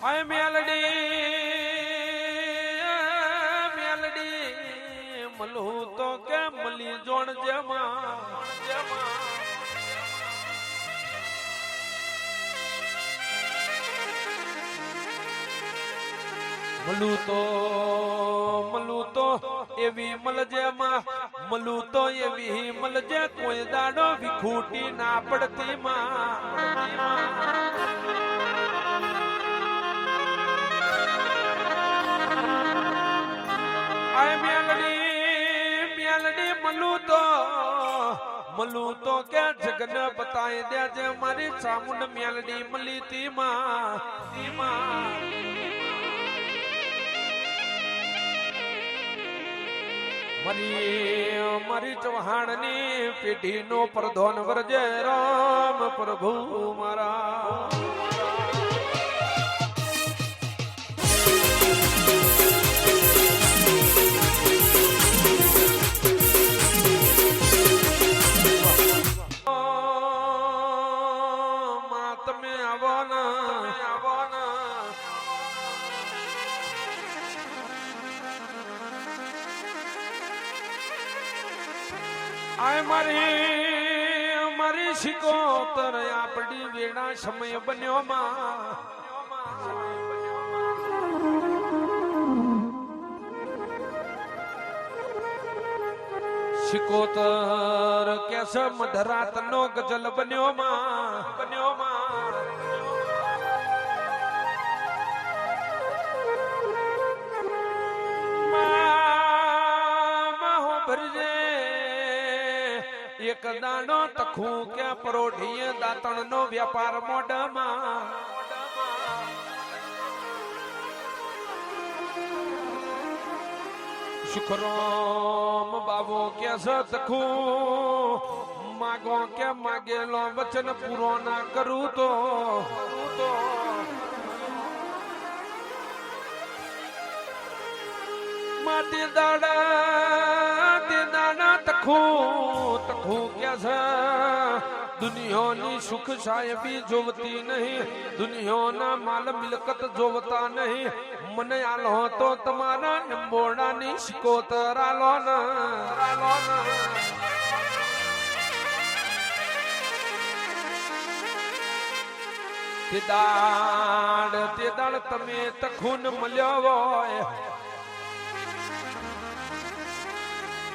આય મેલડી મલહુ તો કે મલી જોણ જેમાં મલું તો એવી મલજે માં મલું તો એવી મલજે કોઈ દાડો વિખૂટી ના પડતી આય મેલડી મલું તો કે જગન બતાય દે જે મારી ચામુંડ મેલડી મલી તી માં મારી ચૌહાણની પેઢીનો પ્રધાન વરજે રામ પ્રભુ મારા તમે આવો ના આય મારી શિકોતર આપડી વેણા સમય બન્યો માં શિકોતર કેસ મધરાત નો ગજલ બન્યો માં ભરજે એક દાણો તખું કે પરોઢીએ દાતણ નો વ્યાપાર મોઢમાં સુખરામ બાબો કે તખું માગો કે માગેલો વચન પૂરો ના કરું તો માટી દાડા તખું કે છે દુનિયાની સુખ સાહેબી જોવતી નહીં દુનિયાના માલ મિલકત જોવતા નહીં મને આલો તો તમારા નિંબોડાની શિકોતર આલો ના તે દાડ તમે તખુન મળ્યો હોય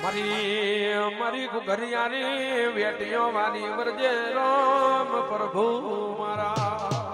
મારી ઘરિયાની વેટીઓ વાલી વરજે રામ પ્રભુ મારા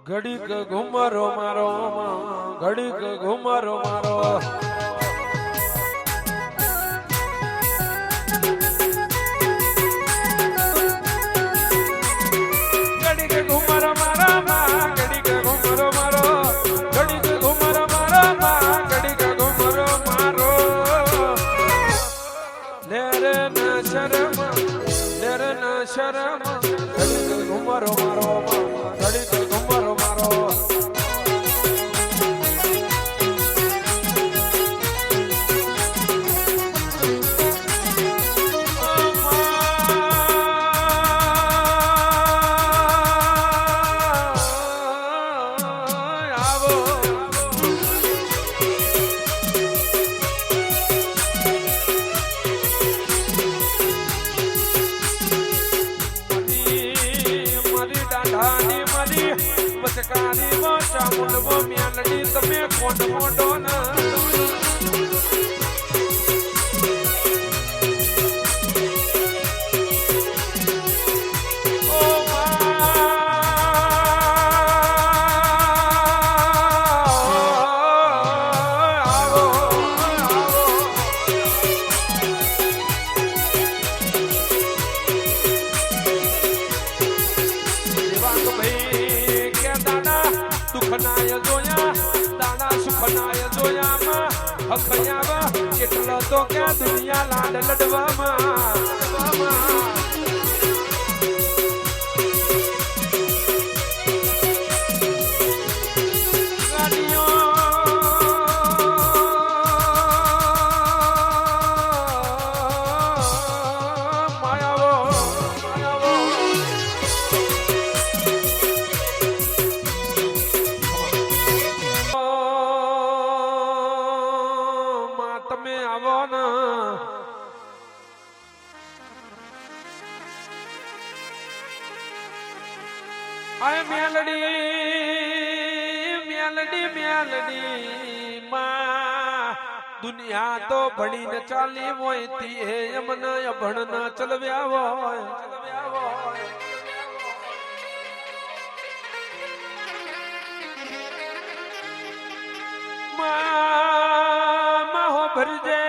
ઘડીક ઘુમરો મારો ઘડીક ઘુમરો મારો ઘડીક ઘુમરો મારા ઘડીક ઘુમરો મારો ઘડીક ઘુમરો મારા ઘડીક ઘુમરો મારો લેરે ના શરમ ઘડીક ઘુમરો મારો ઘડીક ઘુમરો મારો વચકારી ચામુંડ મેલડી તમે કોટ મોટો ના સુખનાય જોયા દાણા સુખનાય જોયામાં હખયાવા કેટલો તો કે દુનિયા લાડ લડવામાં આય મેલડી માં દુનિયા તો ભણીને ચાલી હોય તી હે યમને અભણ ન ચલવ્યા હોય માં હો ભરજે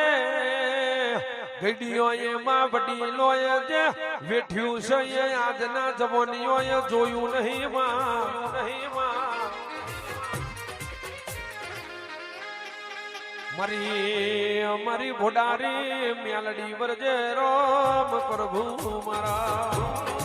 ઘડીઓ એમાં વડીલો જે વેઠ્યું છે એ આજના જવાનીઓ જોયું નહીં મારી ભોડારી મેલડી વરજે રામ પ્રભુ મારા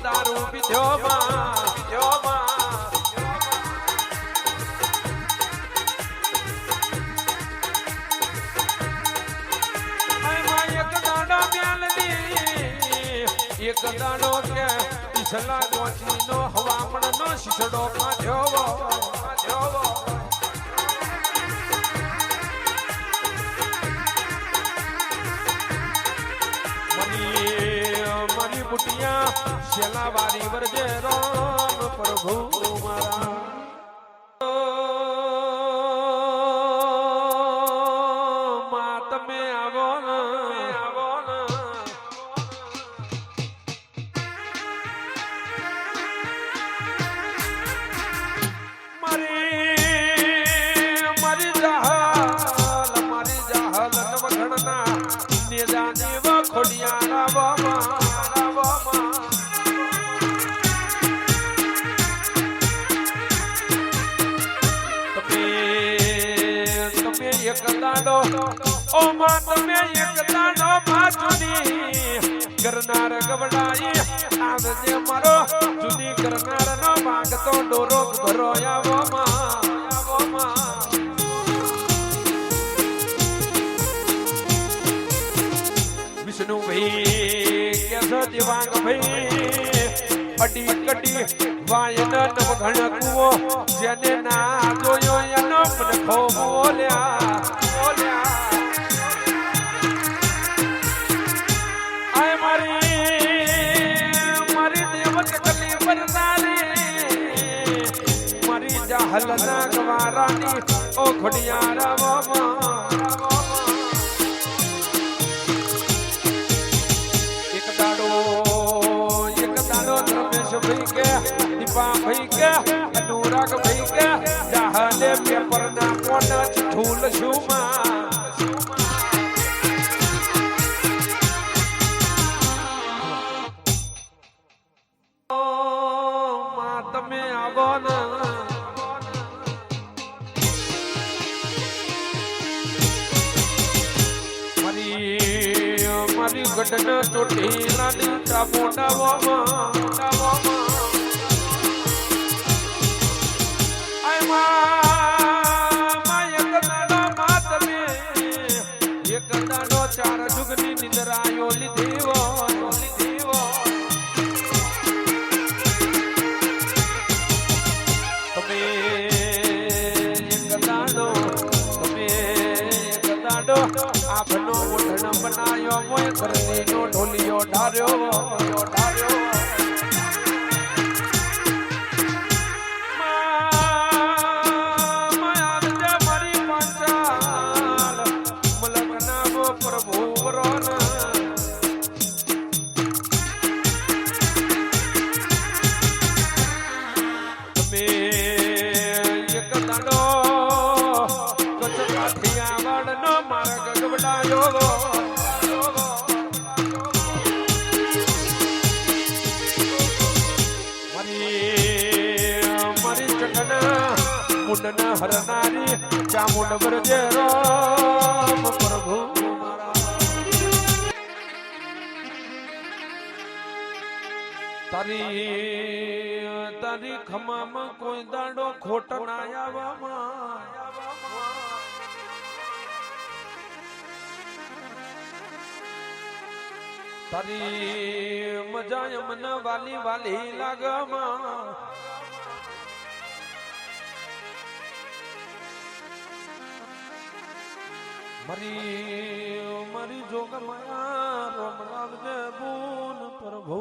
દારૂ પીધો એક દાડો કે ઈસલા ગોચી નો હવામણ નો શીશડો કાઢ્યો મારી બુટિયા શેલા વારી વરજે રામ પ્રભુ મારા માં તમે આવો ને મારી જાહલ નવઘણના નેજાની વખોડિયા રાવમાં એક દાડો ઓ માં તમે એક દાડો જુદી કરનાર ગવડાઈ આવજે મારો જુદી કરનાર નો માંગતો ડોરો ભરો આવો માં વિષ્ણુ ભાઈ કેસો દિવાંગ ભાઈ અડી કડી વાયન નવઘણ કુવો જેને ના જોયો એનો મને ખો બોલ્યા આય મારી દેવત કલી પરનારી મારી જાહલ ના ગવારાની ઓ ખોડિયારા બાબા એક દાડો ધર્મેશ ભાઈ કે દીપા ભાઈ કે અનુરાગ ભાઈ કે જાહલે પેપર ના કોના ઠૂલ શુમાં માં તમે આવો ને મારી ગઢના ચોટીલાની ચામુંડાઓમાં એક દાડો ચાર જુગની નિંદરાયો લીધેવો ઘરની નો ઢોલિયો ઢાર્યો ઢાર્યો મુંડના હરનારી ચામુંડ વરજે રામ પ્રભુ તારી ખમામાં કોઈ દાડો ખોટ ના આવવામાં તારી મજા મને વાલી વાલી લાગમાં મારી જોગ માયા રોમ રાવજે બોન પ્રભુ